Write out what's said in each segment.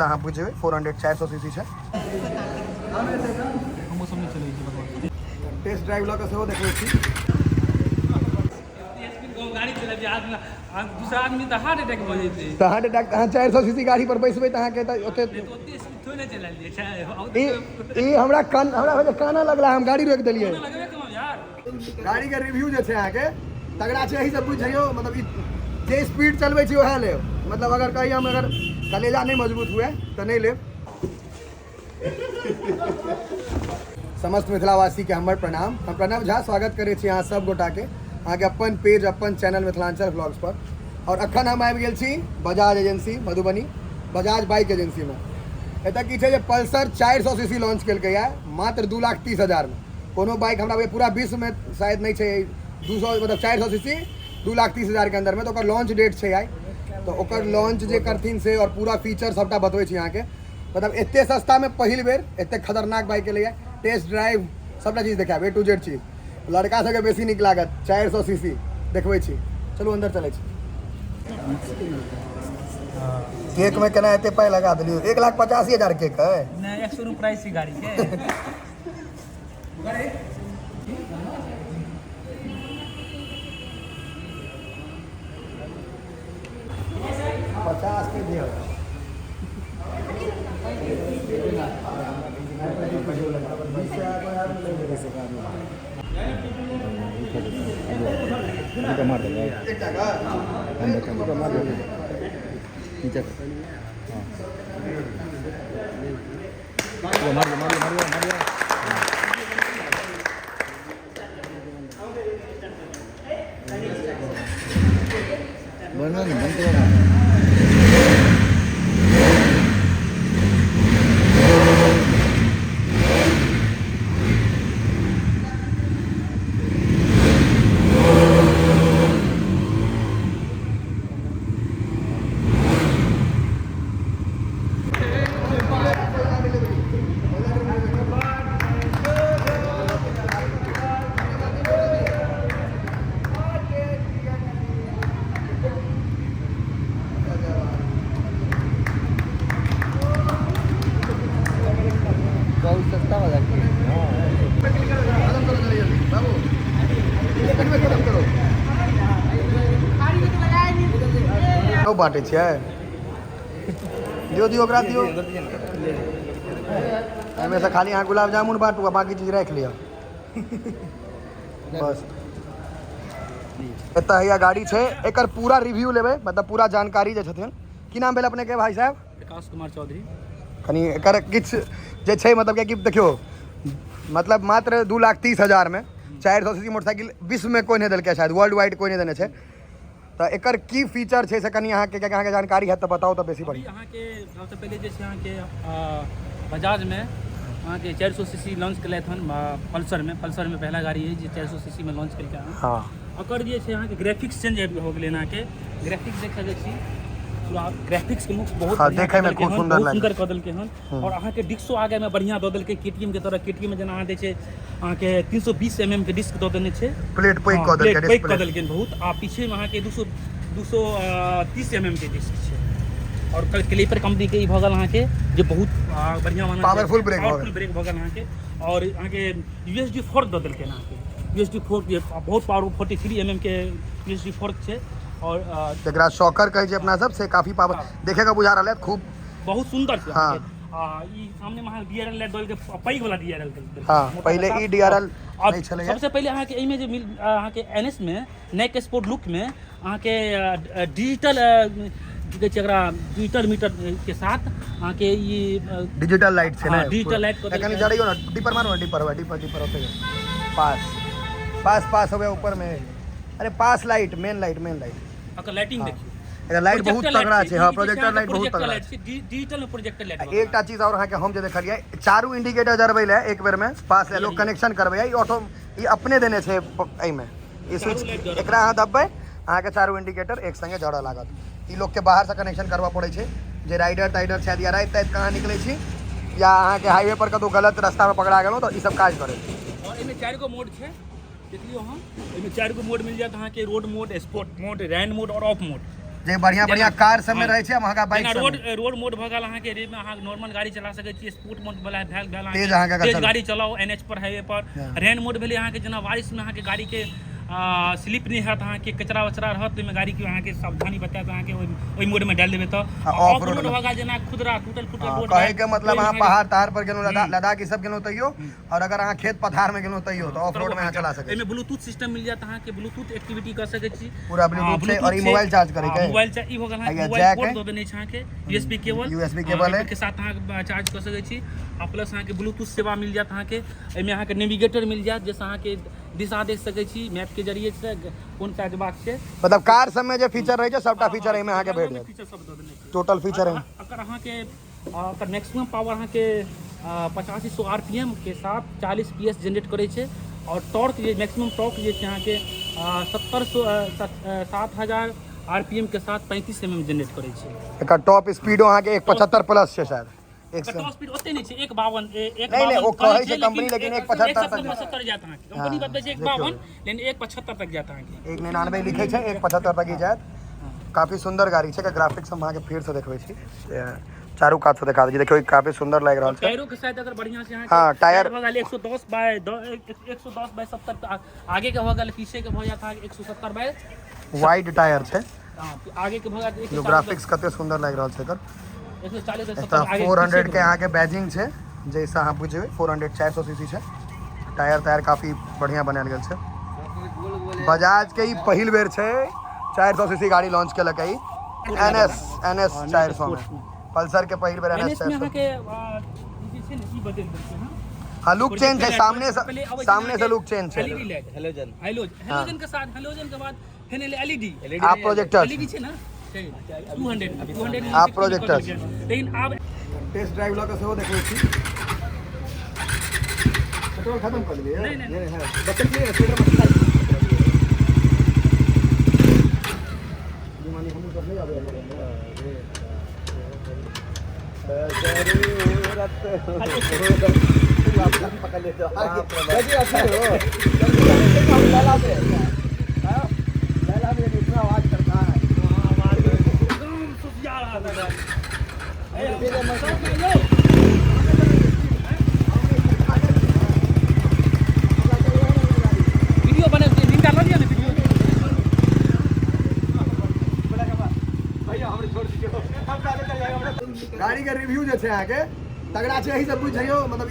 अहाँ पूछे 400 सीसी है टेस्ट ड्राइव लगा से देखो गाड़ी चला दूसरा आदमी तो हार्ट अटैक हो जेते तो हार्ट अटैक 400 सीसी गाड़ी पर बैसबे त अहाँ के ओते थोड़े नहीं चला लिए ई हमरा काना लगला हम गाड़ी रोक देलिए लगबे कम यार गाड़ी के रिव्यू जे छै अहाँ के तगड़ा छै एही सब बुझियो मतलब ई जे स्पीड चलबै छी ओहे ले मतलब अगर कहीं हम अगर कलेजा नहीं मजबूत हुए तो नहीं ले समस्त मिथिलावासी के हमर प्रणाम हम प्रणव झा स्वागत करे छी अहाँ सब गोटा के अहाँ के अपन पेज अपन चैनल मिथिलांचल व्लॉग्स पर और अखन हम आबि गेल छी Bajaj agency Madhubani Bajaj bike agency में एतऽ की छै जे पल्सर 400 सीसी लॉन्च केलकै है मात्र 2,30,000 में कोनो बाइक हमरा पूरा विश्व में शायद नहीं छै 200 मतलब 400 सीसी 2,30,000 के अंदर में तो ओकर लॉन्च डेट छै आई तो ओकर लॉन्च जे करथिन से और पूरा फीचर सबटा बतबै छी अहाँके मतलब एते सस्ता में पहिल बेर एते खतरनाक बाइक के लिए टेस्ट ड्राइव सबटा चीज देखाब A to Z चीज लड़का सबके बेसी नीक लागत 400 सीसी देखबै छी चलू अंदर चलै छी केक में केना एते पाई लगा देलियो 1,85,000 केक है नहीं 100 रुपया प्राइस है गाड़ी के 50 के दिया मार देगा नीचे मार बाटे छै दियो दियो ओकरा दियो एहिमे से खाली अहाँ गुलाब जामुन बाँटू आ बाकी चीज राखि लिअ बस एतऽ हैया गाड़ी छै एकर पूरा रिव्यू लेबै मतलब पूरा जानकारी जे छथिन की नाम भेल अपने के भाई साहब विकास कुमार चौधरी कनी एकर किछु जे छै मतलब कि देखियो मतलब मात्र 2,30,000 में 400 सीसी मोटरसाइकिल विश्व में कोई नहीं देलकै शायद वर्ल्ड वाइड कोई नहीं देने छै तो एकर की फीचर छै से कनी अहाँके जानकारी है तो बताओ तो बेसी बढ़िया अहाँके सबसे पहले जे छै अहाँके बजाज में अहाँके 400 सीसी लॉन्च केलथि हन पल्सर में पहला गाड़ी है जे 400 सीसी में लॉन्च केलकै हन हाँ ओकर जे छै अहाँके ग्राफिक्स चेंज हो गेलै अहाँके ग्राफिक्स देख सकै छी पूरा ग्राफिक्स के मुख बहुत हाँ, देखे में खूब सुंदर कऽ देलकै हन और अहाँके डिस्को आगे में बढ़िया दऽ देलकै KTM के तरह KTM में जेना अहाँ दै छै अहाँके 320 mm के डिस्क दऽ देने छै प्लेट पैक कऽ देलकै बहुत आ पीछे में अहाँके 230 mm के डिस्क छै और कैलिपर कंपनी के ई भऽ गेल अहाँके जे बहुत बढ़िया पावरफुल ब्रेक भऽ गेल अहाँके और अहाँके USD फोर्क दऽ देलकै अहाँके USD फोर्क बहुत पावरफुल 43 mm के USD फोर्क छै और जकरा शॉकर कहै छै अपना सब से काफी पावर देखे का बुझा रहल है खूब बहुत सुंदर छै हाँ ई सामने में DRL लाइट दल के पैग वाला DRL हां पहले ई DRL नहीं छलै सबसे पहले अहाँके एहिमे जे अहाँके NS में नेक स्पोर्ट लुक में अहाँके डिजिटल की कहै छै एकरा डिजिटल मीटर के साथ अहाँके ई डिजिटल लाइट छै ना डिजिटल लाइट कनी जड़ियो ना डिपर मारो डिपर होते पास होवे ऊपर में अरे पास लाइट मेन लाइट अकर लाइटिंग देखियो एकर लाइट बहुत तगड़ा छै हां प्रोजेक्टर लाइट बहुत तगड़ा छै डिजिटल में प्रोजेक्टर लाइट एकटा चीज और अहाँ के हम जे देखलियै चारू इंडिकेटर जरबै ले एक बेर में पास ले लोग कनेक्शन करबै ई ऑटो ई अपने देने छै एई में ई स्विच एकरा अहाँ दबबै अहाँ के चारू इंडिकेटर एक संगे जड़ऽ लागत ई लोग के बाहर से कनेक्शन करबा पड़ै छै जे राइडर टाइडर छै या रात कहाँ निकलै छी या अहाँ के हाईवे पर कतौ गलत रास्ता में पकड़ा गेलौ तो ई सब काज करे छै और एमे 4 गो मोड छै देख लियो हम एमे 4 गो मोड मिल जात अहाँ के रोड मोड स्पोर्ट मोड रैन मोड और ऑफ मोड जे बढ़िया बढ़िया कार सब में रहे छै महंगा बाइक जेना सब रोड मोड भ गेल अहाँ के रेल में अहाँ नॉर्मल गाड़ी चला सकै छी, स्पोर्ट मोड वाला भेल तेज अहाँ के तेज गाड़ी चलाओ एनएच पर हाईवे पर। रेन मोड भेलै अहाँ के जेना बारिश में अहाँ के गाड़ी के स्लिप नहीं हैत, अहाँ के कचरा वचरा रहत में गाड़ी के अहाँ के सावधानी बताएत अहाँ के ओइ मोड में डाल देबे तो ऑफ रोड होगा जेना खुदरा टूटल रोड कहे के मतलब अहाँ पहाड़ तार पर गेलौ, लद्दाख ई सब गेलौ तइयो, और अगर अहाँ खेत पथार में गेलौ तइयो तो ऑफ रोड में अहाँ चला सकै छी। एमे ब्लूटूथ सिस्टम मिल जात अहाँ के, ब्लूटूथ एक्टिविटी कर सकै छी पूरा ब्लूटूथ से। और ई मोबाइल चार्ज करे के मोबाइल ई हो गेल अहाँ मोबाइल पोर्ट दो देने छै अहाँ के, यूएसबी केबल है के साथ अहाँ चार्ज कर सकै छी। आ प्लस अहाँ के ब्लूटूथ सेवा मिल जात अहाँ के। एमे अहाँ के नेविगेटर मिल जात, जैसे अहाँ के दिशा देख सकै छी मैप के जरिए से कोन साइड बात छै। मतलब कार सब में जे फीचर रहे छै सबटा फीचर एमे अहाँ के भेट जात, फीचर सब दो देने छै टोटल फीचर है। अगर अहाँ के अगर मैक्सिमम पावर अहाँ के 8500 आरपीएम के साथ 40 पीएस जनरेट करे छै, और टॉर्क जे मैक्सिमम टॉर्क जे छै अहाँ के 7000 आरपीएम के साथ 35 एमएम जनरेट करे छै। एकर टॉप स्पीडो अहाँ के 175 प्लस छै शायद। टॉप स्पीड ओते नहीं छै, 152 नहीं ओ कहै छै कंपनी, लेकिन 175 तक जात अहाँ के। कंपनी बता छै 152 लेकिन 175 तक जात अहाँ के। 199 लिखै छै, 175 तक ही जात। काफी सुंदर गाड़ी छै, ग्राफिक्स हम अहाँ के फिर से देखबै छी, चारू कात से दिखा दै छी। देखियो काफी सुंदर लग रहल छै। टायरो के साइड अगर बढ़िया से अहाँ हां टायर हो गेल 110 बाय 70, आगे के हो गेल, पीछे के हो जात अहाँ 170 बाय वाइड टायर छै। आगे के हो गेल जो ग्राफिक्स कते सुंदर लग रहल छै एकर। 140 एता 400 के अहाँ के बैजिंग छै, जैसा अहाँ बुझबै 400 400 सीसी छै। टायर काफी बढ़िया बनायल गेल छै। बजाज के ई पहिल बेर छै 400 सीसी गाड़ी लॉन्च केलक है NS 400 में। पल्सर के पहिल बेर NS 400 में के जे छै ने ई बदल देलकै हां। हां लुक चेंज है, सामने से लुक चेंज है। हेलोजन के साथ, हेलोजन के बाद फिर LED आप प्रोजेक्टर LED छै ना 200 आप प्रोजेक्टर। लेकिन अब टेस्ट ड्राइव लगा से वो देखो छी पेट्रोल खत्म कर लिए। नहीं है बचत नहीं है, स्पीडर मत खाई मानी हम सब नहीं आवे जरूरत पकड़ लेते हो कैसे अच्छा हो जल्दी लाला दे लाला में इतना आवाज करता है। वीडियो बने लिंक डाल दिया ना वीडियो गाड़ी के रिव्यू जे छै अहाँके तगड़ा छै, यही सब बुझियो। मतलब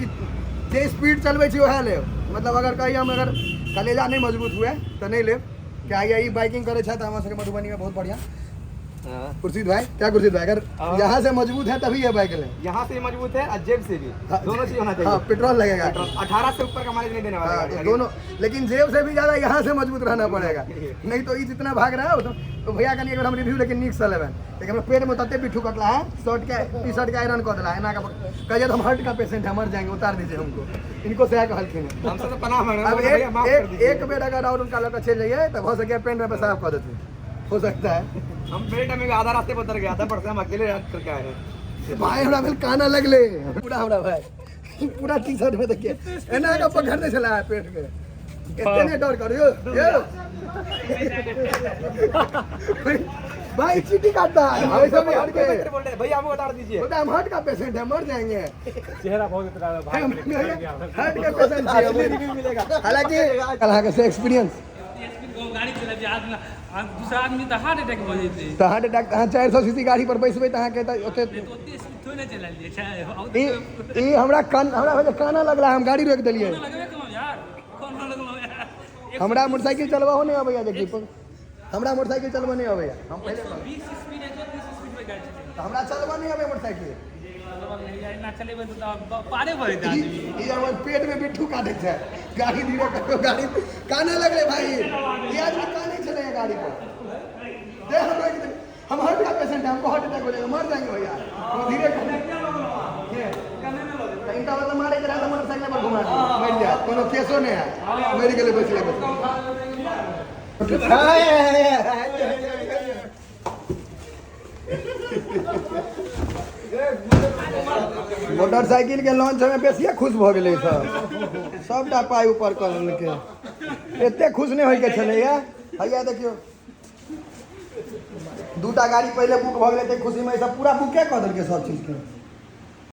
जे स्पीड चलबै छी वएह लेब, मतलब अगर कहीं हम अगर कलेजा नहीं मजबूत हुए तो नहीं लेब। क्या ये बाइकिंग करे छै हमरा सबके मधुबनी में बहुत बढ़िया। खुर्शीद भाई क्या खुर्शीद भाई, अगर यहाँ से मजबूत है तभी ये बाइक ले। यहाँ से मजबूत है और जेब से भी, दोनों चीज होना चाहिए। हाँ पेट्रोल लगेगा 18 से ऊपर का माइलेज नहीं देने वाला है दोनों, लेकिन जेब से भी ज्यादा यहाँ से मजबूत रहना पड़ेगा, नहीं तो ये जितना भाग रहा है तो भैया का एक बार हम रिव्यू लेकिन नीक से लेबन। लेकिन हमरा पेट में तते पिट्ठू कटला है, शर्ट के टी शर्ट का आयरन कर दिला है ना का कहिए तो हम हार्ट का पेशेंट है, मर जाएंगे, उतार दीजिए हमको। इनको से कहलखिन हमसे तो पनाह मांगे। अब एक बेर अगर और उनका लड़का चल जाइए तो हो सके पेंट में पेशाब कर देते, हो सकता है। हम मेरे टाइम में आधा रास्ते पर उतर गया था, पर से हम अकेले करके आए हैं। भाई हमरा भेल काना लगले पूरा, हमरा भाई पूरा टी शर्ट में देखिए एना का पकड़ने चला है पेट में, इतने डर करियो भाई चीटी काटता है ऐसा में हट के बोल रहे भैया हमको उतार दीजिए, बोलता हम हार्ट का पेशेंट है, मर जाएंगे। चेहरा बहुत उतरा भाई, हार्ट का पेशेंट है, रिव्यू मिलेगा। हालांकि कल से एक्सपीरियंस गाड़ी चला जे आदमी दूसरा आदमी तो हार्ट अटैक हो जेते, तो हार्ट अटैक 400 सीसी गाड़ी पर बैसबे त अहाँ के ओते ओते स्पीड थोड़ी ना चला लिए छै। ई हमरा काना लगला, हम गाड़ी रोक देलिए। लगबे करो यार, कोन लगलो यार। हमरा मोटरसाइकिल चलबा नहीं आबैया, देखी हमरा मोटरसाइकिल चलबा नहीं आबैया। हम पहले 20 स्पीड है, 30 स्पीड पे गाड़ी चले, तो हमरा चलबा नहीं आबैया मोटरसाइकिल। ना चलेबे तो पारे भरे आदमी। ई हमर पेट में बिट्ठू काटे छै, गाड़ी धीरे करो, गाड़ी काना लगले भाई, ये आदमी काने चलेगा गाड़ी पर। दे हम हार्ट का पेशेंट है, हमको हार्ट अटैक हो जाएगा, मर जाएंगे भैया, तो धीरे करो। ये इनका मतलब मारे के रहता मोटरसाइकिल पर घुमा दे, मर जाए, कोनो केसो नहीं है, मेरी गले बचले मोटरसाइकिल के लॉन्च में बेसिए खुश भ गेलै सब, सबटा पाई ऊपर कर लेलकै, एते खुश नहीं होय के छलैया। हैया देखियो दूटा गाड़ी पहले बुक भ गेलै तऽ खुशी में सब पूरा बुके कऽ देलकै सब चीज के